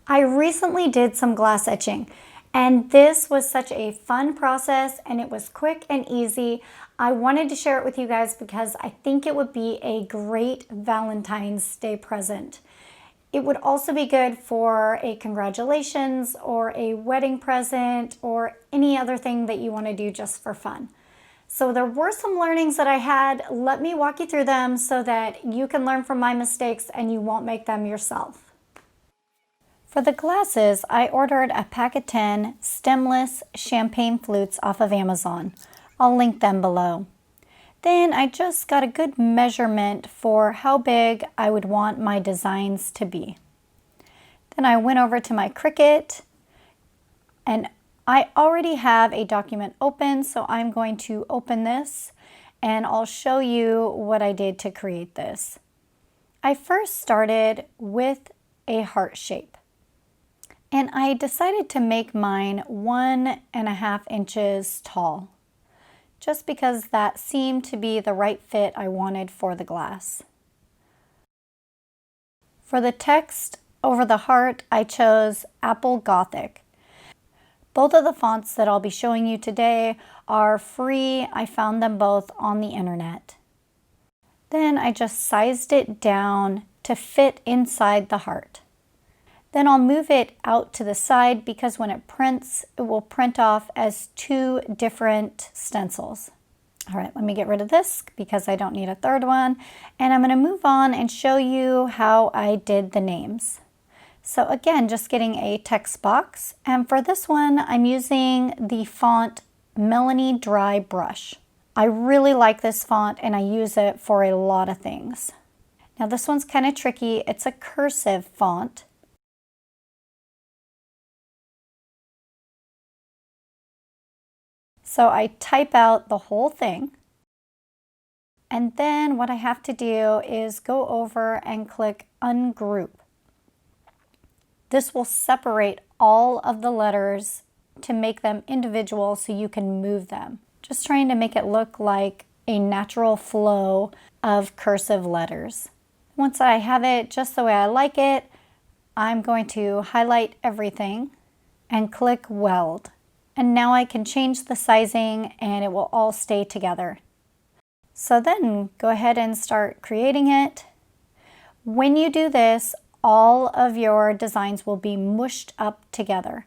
I recently did some glass etching, and this was such a fun process, and it was quick and easy. I wanted to share it with you guys because I think it would be a great Valentine's Day present. It would also be good for a congratulations or a wedding present or any other thing that you want to do just for fun. So there were some learnings that I had. Let me walk you through them so that you can learn from my mistakes and you won't make them yourself. For the glasses, I ordered a pack of 10 stemless champagne flutes off of Amazon. I'll link them below. Then I just got a good measurement for how big I would want my designs to be. Then I went over to my Cricut, and I already have a document open, so I'm going to open this and I'll show you what I did to create this. I first started with a heart shape. And I decided to make mine 1.5 inches tall, just because that seemed to be the right fit I wanted for the glass. For the text over the heart, I chose Apple Gothic. Both of the fonts that I'll be showing you today are free. I found them both on the internet. Then I just sized it down to fit inside the heart. Then I'll move it out to the side because when it prints, it will print off as 2 different stencils. All right, let me get rid of this because I don't need a third one. And I'm going to move on and show you how I did the names. So again, just getting a text box. And for this one, I'm using the font Melanie Dry Brush. I really like this font and I use it for a lot of things. Now this one's kind of tricky. It's a cursive font. So I type out the whole thing, and then what I have to do is go over and click Ungroup. This will separate all of the letters to make them individual so you can move them. Just trying to make it look like a natural flow of cursive letters. Once I have it just the way I like it, I'm going to highlight everything and click Weld. And now I can change the sizing and it will all stay together. So then go ahead and start creating it. When you do this, all of your designs will be mushed up together.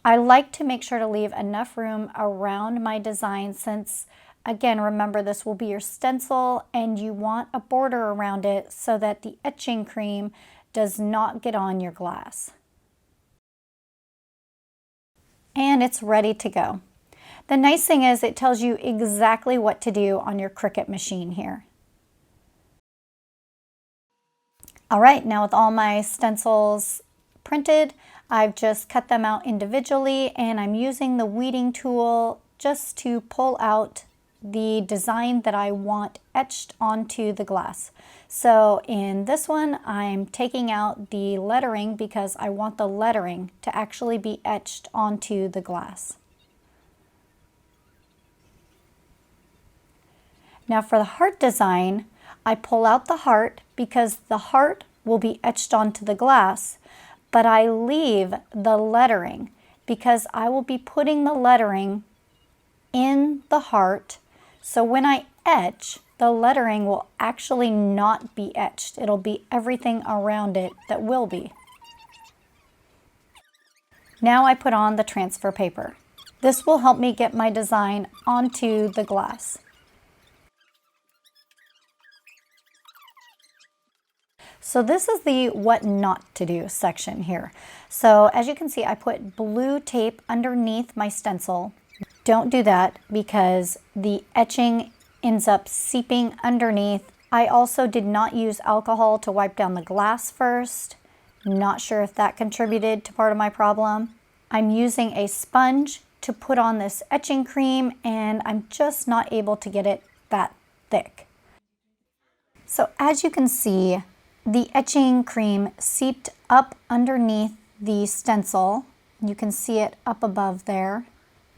I like to make sure to leave enough room around my design since, again, remember this will be your stencil and you want a border around it so that the etching cream does not get on your glass. And it's ready to go. The nice thing is it tells you exactly what to do on your Cricut machine here. All right, now with all my stencils printed, I've just cut them out individually and I'm using the weeding tool just to pull out the design that I want etched onto the glass. So in this one, I'm taking out the lettering because I want the lettering to actually be etched onto the glass. Now for the heart design, I pull out the heart because the heart will be etched onto the glass, but I leave the lettering because I will be putting the lettering in the heart. So when I etch, the lettering will actually not be etched. It'll be everything around it that will be. Now I put on the transfer paper. This will help me get my design onto the glass. So this is the what not to do section here. So as you can see, I put blue tape underneath my stencil. Don't do that because the etching ends up seeping underneath. I also did not use alcohol to wipe down the glass first. Not sure if that contributed to part of my problem. I'm using a sponge to put on this etching cream and I'm just not able to get it that thick. So as you can see, the etching cream seeped up underneath the stencil. You can see it up above there.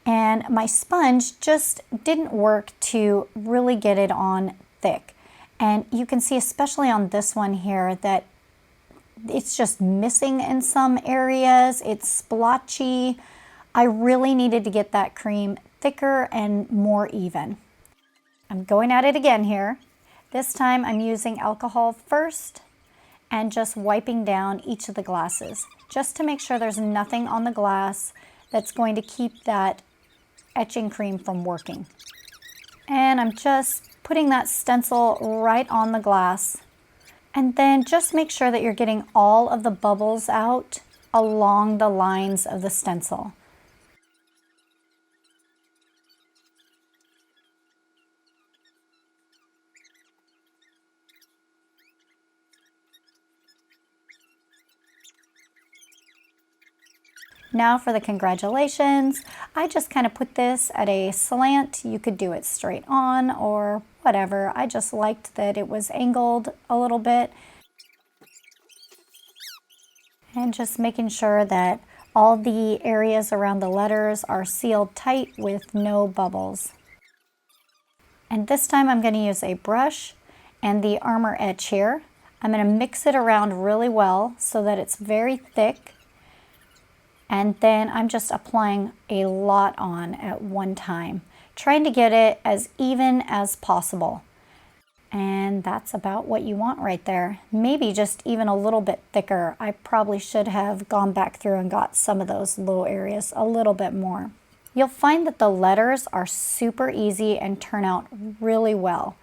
And my sponge just didn't work to really get it on thick. And you can see, especially on this one here, that it's just missing in some areas. It's splotchy. I really needed to get that cream thicker and more even. I'm going at it again here. This time I'm using alcohol first and just wiping down each of the glasses, just to make sure there's nothing on the glass that's going to keep that etching cream from working. And I'm just putting that stencil right on the glass. And then just make sure that you're getting all of the bubbles out along the lines of the stencil. Now for the congratulations. I just kind of put this at a slant. You could do it straight on or whatever. I just liked that it was angled a little bit. And just making sure that all the areas around the letters are sealed tight with no bubbles. And this time I'm going to use a brush and the Armor Etch here. I'm going to mix it around really well so that it's very thick. And then I'm just applying a lot on at one time, trying to get it as even as possible. And that's about what you want right there. Maybe just even a little bit thicker. I probably should have gone back through and got some of those low areas a little bit more. You'll find that the letters are super easy and turn out really well.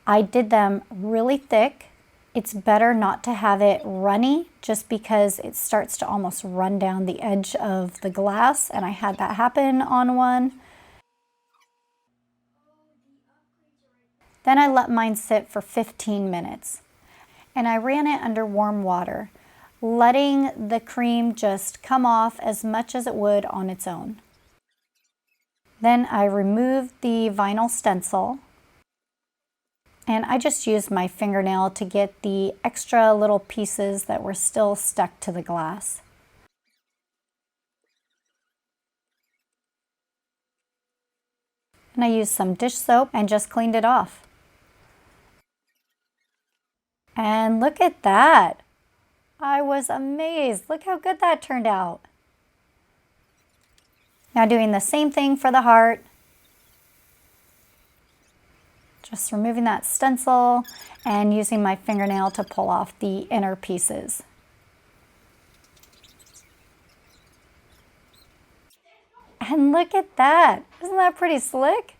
I did them really thick. It's better not to have it runny just because it starts to almost run down the edge of the glass, and I had that happen on one. Then I let mine sit for 15 minutes and I ran it under warm water, letting the cream just come off as much as it would on its own. Then I removed the vinyl stencil. And I just used my fingernail to get the extra little pieces that were still stuck to the glass. And I used some dish soap and just cleaned it off. And look at that! I was amazed. Look how good that turned out. Now doing the same thing for the heart. Just removing that stencil and using my fingernail to pull off the inner pieces. And look at that! Isn't that pretty slick?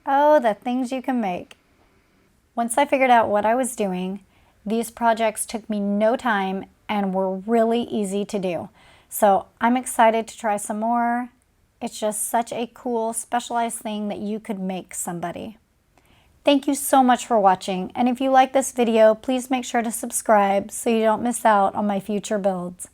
Oh, the things you can make. Once I figured out what I was doing, these projects took me no time and were really easy to do. So I'm excited to try some more. It's just such a cool, specialized thing that you could make somebody. Thank you so much for watching, and if you like this video, please make sure to subscribe so you don't miss out on my future builds.